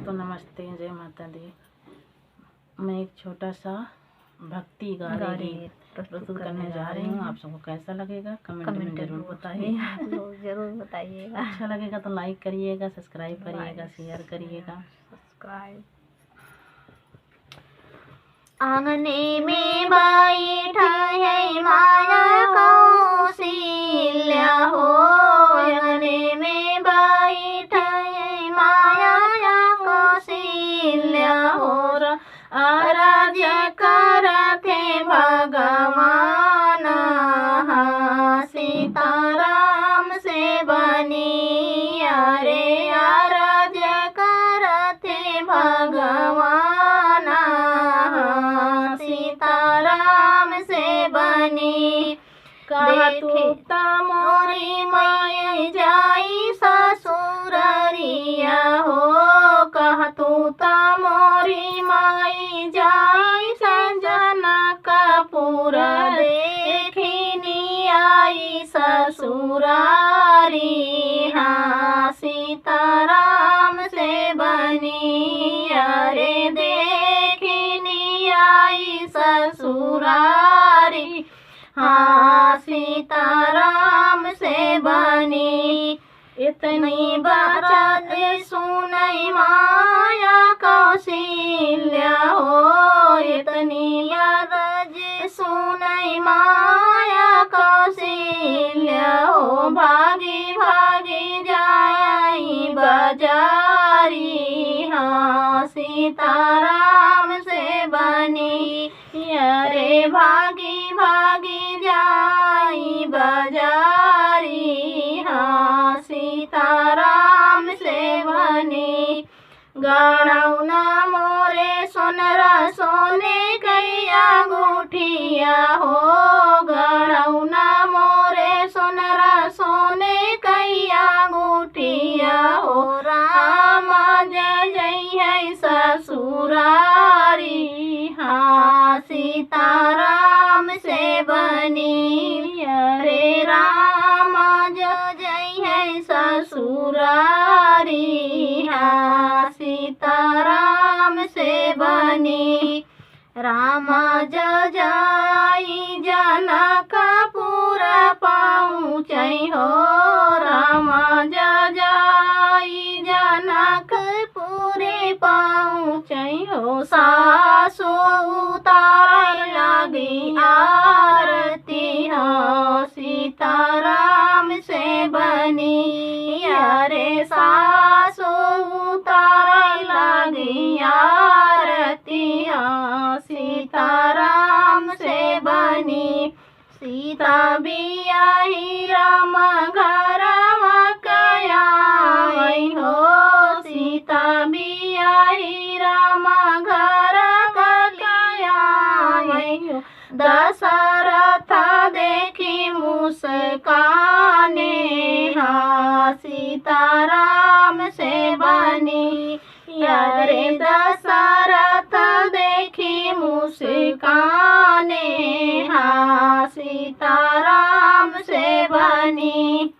दोस्तों नमस्ते, जय माता दी। मैं एक छोटा सा भक्ति गारी प्रस्तुत करने जा रही हूँ। आप सबको कैसा लगेगा कमेंट में जरूर बताइए। जरूर बताइएगा। अच्छा लगेगा तो लाइक करिएगा, सब्सक्राइब करिएगा, शेयर करिएगा। सब्सक्राइब। आंगने में बैठा है माया कौशल्या हो, आंगने में बैठा है माया कौशल्या हो, आराध्य करते भगवान सीताराम से बनी, अरे आराध्य करते भगवान सीताराम से बनी। कहतूता मोरी माई जाई ससुररिया हो, कहतूता मोरी माई जाई संजना कपूर, देखनी आई ससुरारी हाँ सीताराम से बनी, अरे देखनी आई ससुरारी हाँ सीताराम से बनी। इतनी बात सुनई माया कौशल्या हो, इतनी बात सुनई माया कौशल्या हो, भागी भागी जाई बाजारी हाँ सीताराम से बनी, अरे भागी भागी जाई बाजारी हाँ सीताराम से बनी। गणौना मोरे सोनरा सोने कैया गुठिया हो, गणौना मोरे सोनरा सोने कैया गुठिया हो, राम जय है ससुरारी हाँ सीताराम से बनी, अरे राम जय है ससुरारी हाँ सीताराम से बनी। राम जाई जनकपुर पहुँचई हो, राम जाई जनकपुर पहुँचई हो, सासु उतार लगी आरती हो सीताराम से बनी, अरे सासु उतार लगी आरती हो सीताराम से बनी। सीता बियाही राम घरवा कयाई हो, सीता बियाही राम घर कयाई हो, दशरथ देखी मुस्काने हाँ सीताराम से बनी, अरे दशरथ देखी मुस्काने हाँ सीताराम से बनी।